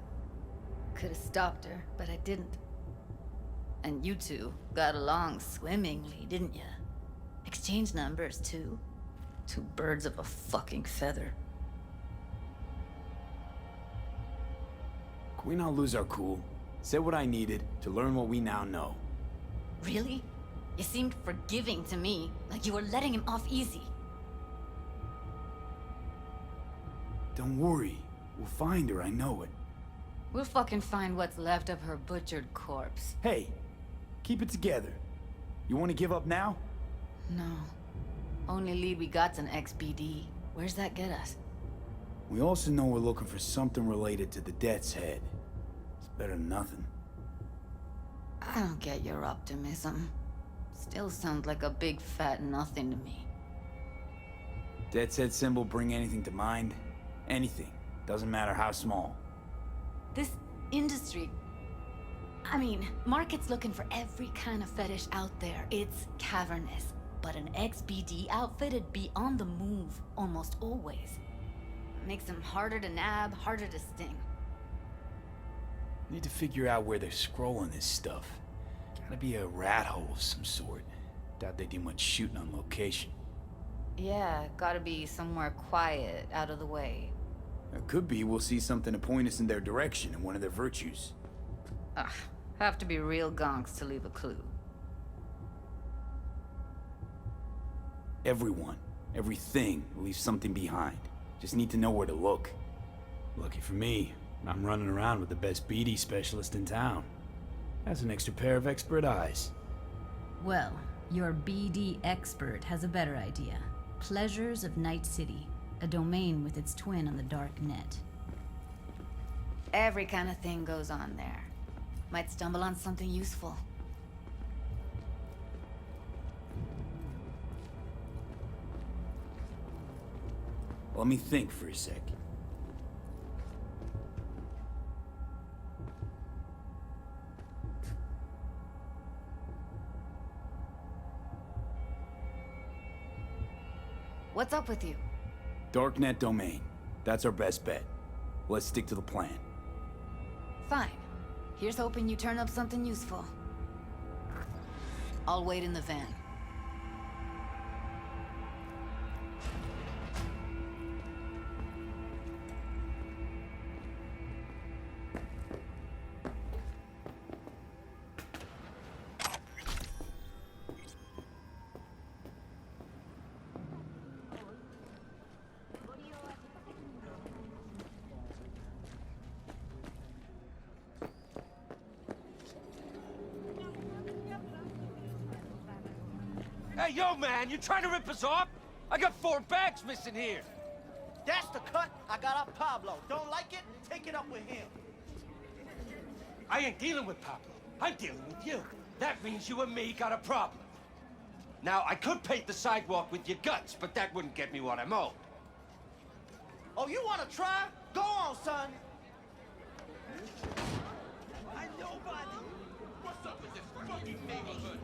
Could have stopped her, but I didn't. And you two got along swimmingly, didn't ya? Exchanged numbers, too. Two birds of a fucking feather. Can we not lose our cool? Said what I needed to learn what we now know. Really? You seemed forgiving to me, like you were letting him off easy. Don't worry. We'll find her, I know it. We'll fucking find what's left of her butchered corpse. Hey, keep it together. You want to give up now? No. Only lead we got's an XBD. Where's that get us? We also know we're looking for something related to the Death's Head. It's better than nothing. I don't get your optimism. Still sounds like a big fat nothing to me. Death's Head symbol bring anything to mind? Anything. Doesn't matter how small. This industry... I mean, market's looking for every kind of fetish out there. It's cavernous. But an XBD outfit'd be on the move, almost always. Makes them harder to nab, harder to sting. Need to figure out where they're scrolling this stuff. Gotta be a rat hole of some sort. Doubt they do much shooting on location. Yeah, gotta be somewhere quiet, out of the way. It could be we'll see something to point us in their direction in one of their virtues. Have to be real gonks to leave a clue. Everyone, everything leaves something behind. Just need to know where to look. Lucky for me, I'm running around with the best BD specialist in town. That's an extra pair of expert eyes. Well, your BD expert has a better idea. Pleasures of Night City, a domain with its twin on the dark net. Every kind of thing goes on there. Might stumble on something useful. Let me think for a sec. What's up with you? Darknet domain. That's our best bet. Let's stick to the plan. Fine. Here's hoping you turn up something useful. I'll wait in the van. Hey, yo, man, you trying to rip us off? I got 4 bags missing here. That's the cut I got off Pablo. Don't like it? Take it up with him. I ain't dealing with Pablo. I'm dealing with you. That means you and me got a problem. Now, I could paint the sidewalk with your guts, but that wouldn't get me what I'm owed. Oh, you wanna try? Go on, son. I nobody. What's up with this fucking neighborhood?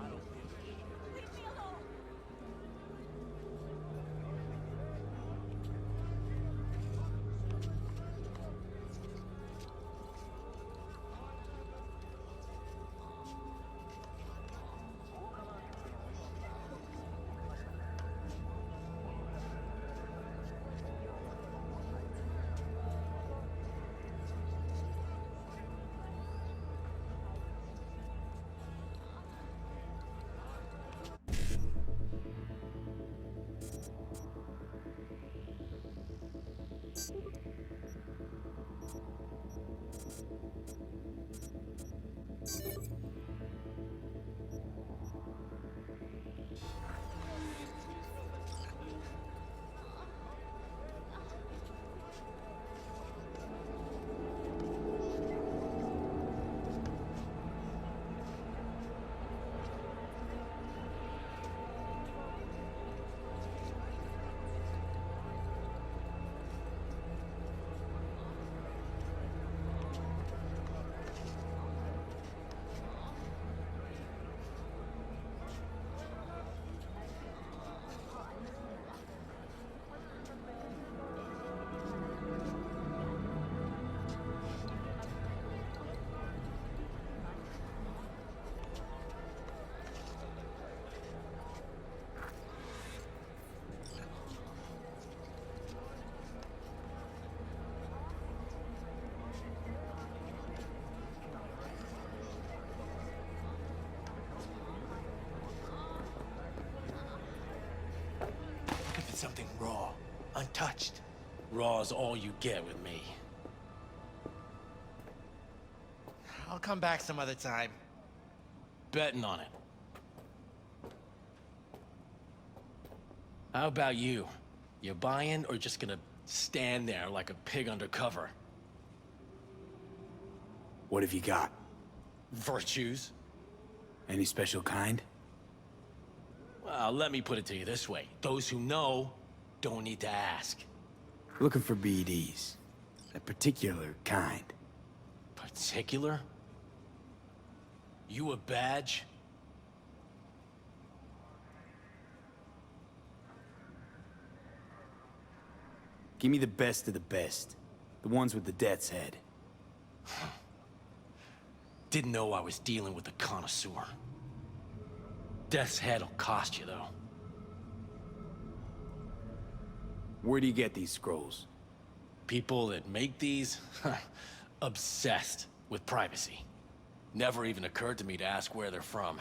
Something raw, untouched. Raw's all you get with me. I'll come back some other time. Betting on it. How about you? You buying or just gonna stand there like a pig undercover? What have you got? Virtues? Any special kind? Well, let me put it to you this way. Those who know don't need to ask. Looking for BDs. A particular kind. Particular? You a badge? Give me the best of the best. The ones with the death's head. Didn't know I was dealing with a connoisseur. Death's head'll cost you, though. Where do you get these scrolls? People that make these, obsessed with privacy. Never even occurred to me to ask where they're from.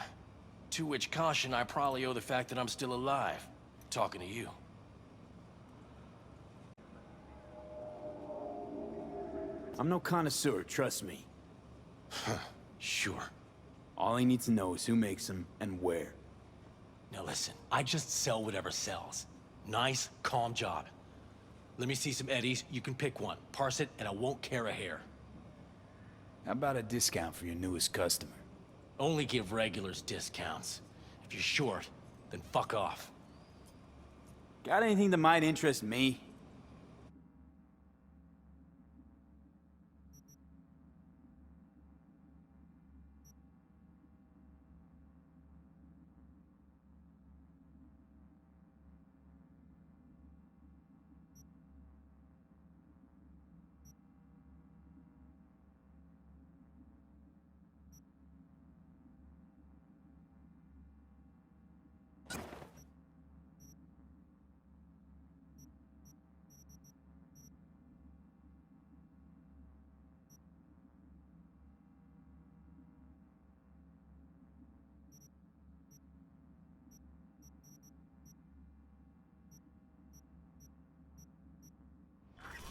To which caution I probably owe the fact that I'm still alive, talking to you. I'm no connoisseur, trust me. Sure. All I need to know is who makes them and where. Now listen, I just sell whatever sells. Nice, calm job. Let me see some eddies, you can pick one. Parse it, and I won't care a hair. How about a discount for your newest customer? Only give regulars discounts. If you're short, then fuck off. Got anything that might interest me?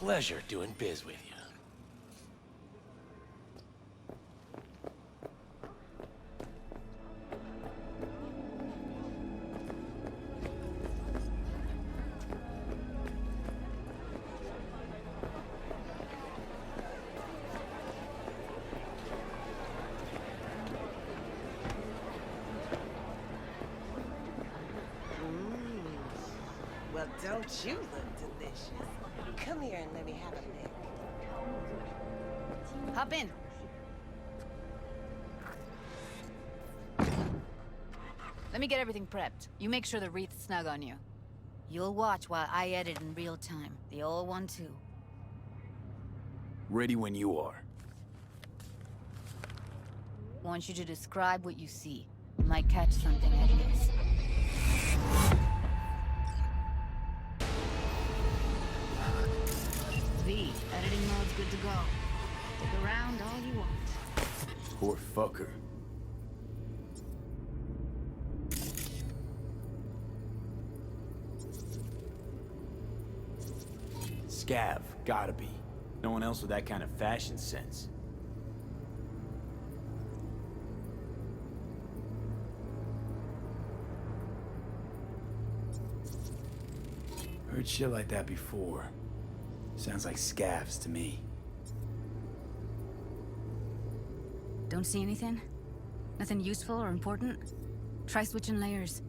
Pleasure doing biz with you. Don't you look delicious? Come here and let me have a lick. Hop in. Let me get everything prepped. You make sure the wreath's snug on you. You'll watch while I edit in real time. The old one, too. Ready when you are. Want you to describe what you see. You might catch something I miss. V, editing mode's good to go. Stick around all you want. Poor fucker. Scav, gotta be. No one else with that kind of fashion sense. Heard shit like that before. Sounds like scavs to me. Don't see anything? Nothing useful or important? Try switching layers.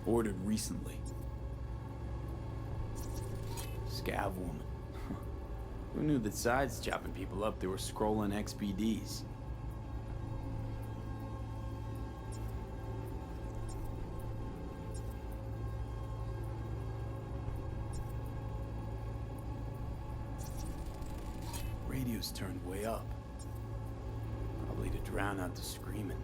Ordered recently. Scav woman. Who knew that sides chopping people up, they were scrolling XBDs? Radio's turned way up. Probably to drown out the screaming.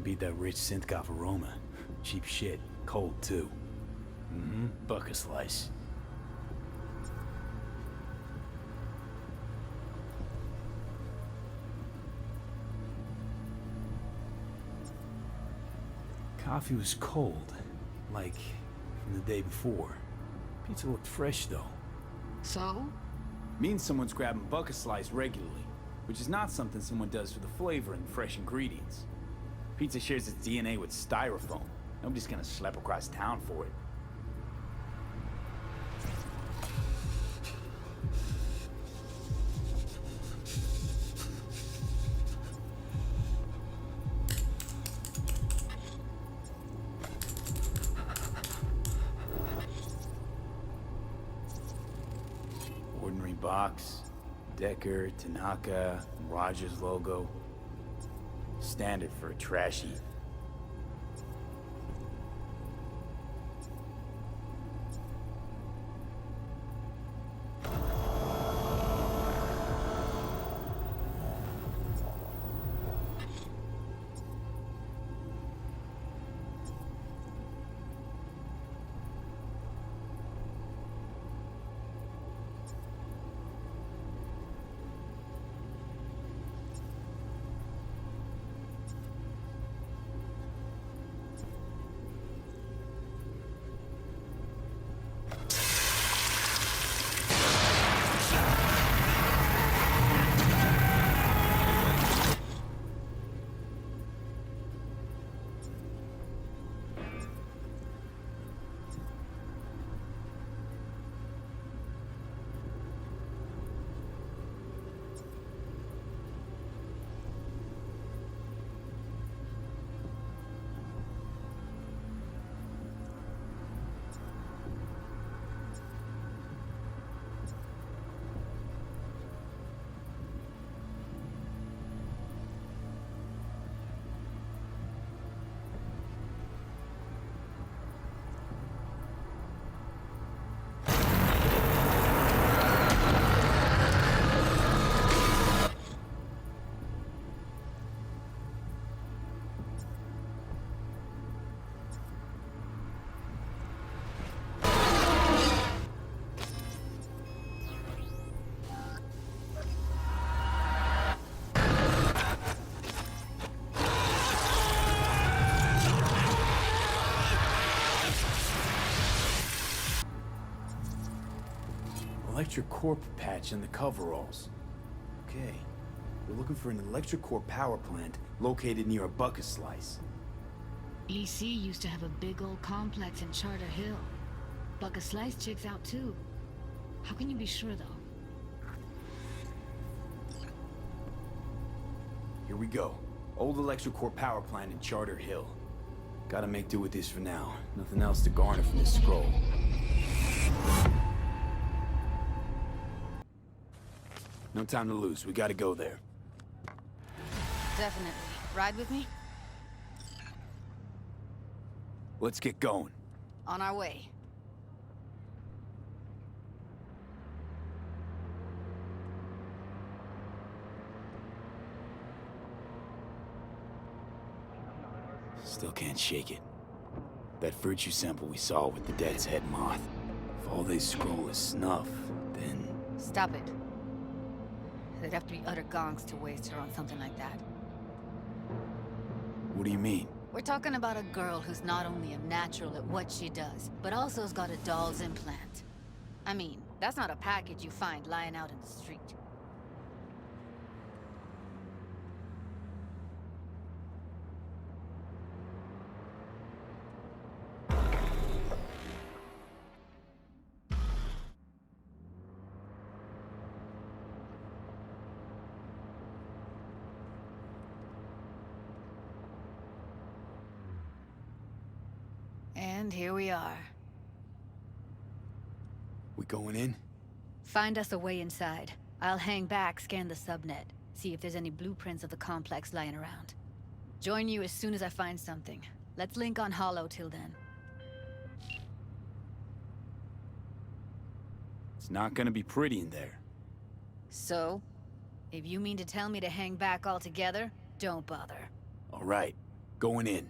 Beat that rich synth-goth aroma. Cheap shit. Cold, too. Mm-hmm. Buck a slice. Coffee was cold. Like, from the day before. Pizza looked fresh, though. So? Means someone's grabbing buck a slice regularly. Which is not something someone does for the flavor and fresh ingredients. Pizza shares its DNA with styrofoam. Nobody's gonna slap across town for it. Ordinary box. Decker, Tanaka, and Rogers logo. Standard for a trash heap. electric corp patch in the coveralls. Okay. We're looking for an electric corp power plant located near a bucket slice. EC used to have a big old complex in Charter Hill. Bucket Slice checks out too. How can you be sure though? Here we go. Old electric corp power plant in Charter Hill. Gotta make do with this for now. Nothing else to garner from this scroll. No time to lose. We gotta go there. Definitely. Ride with me? Let's get going. On our way. Still can't shake it. That virtue sample we saw with the Dead's Head moth. If all they scroll is snuff, then... Stop it. They'd have to be utter gonks to waste her on something like that. What do you mean? We're talking about a girl who's not only a natural at what she does, but also has got a doll's implant. I mean, that's not a package you find lying out in the street. And here we are. We going in? Find us a way inside. I'll hang back, scan the subnet, see if there's any blueprints of the complex lying around. Join you as soon as I find something. Let's link on Hollow till then. It's not gonna be pretty in there. So? If you mean to tell me to hang back altogether, don't bother. All right, going in.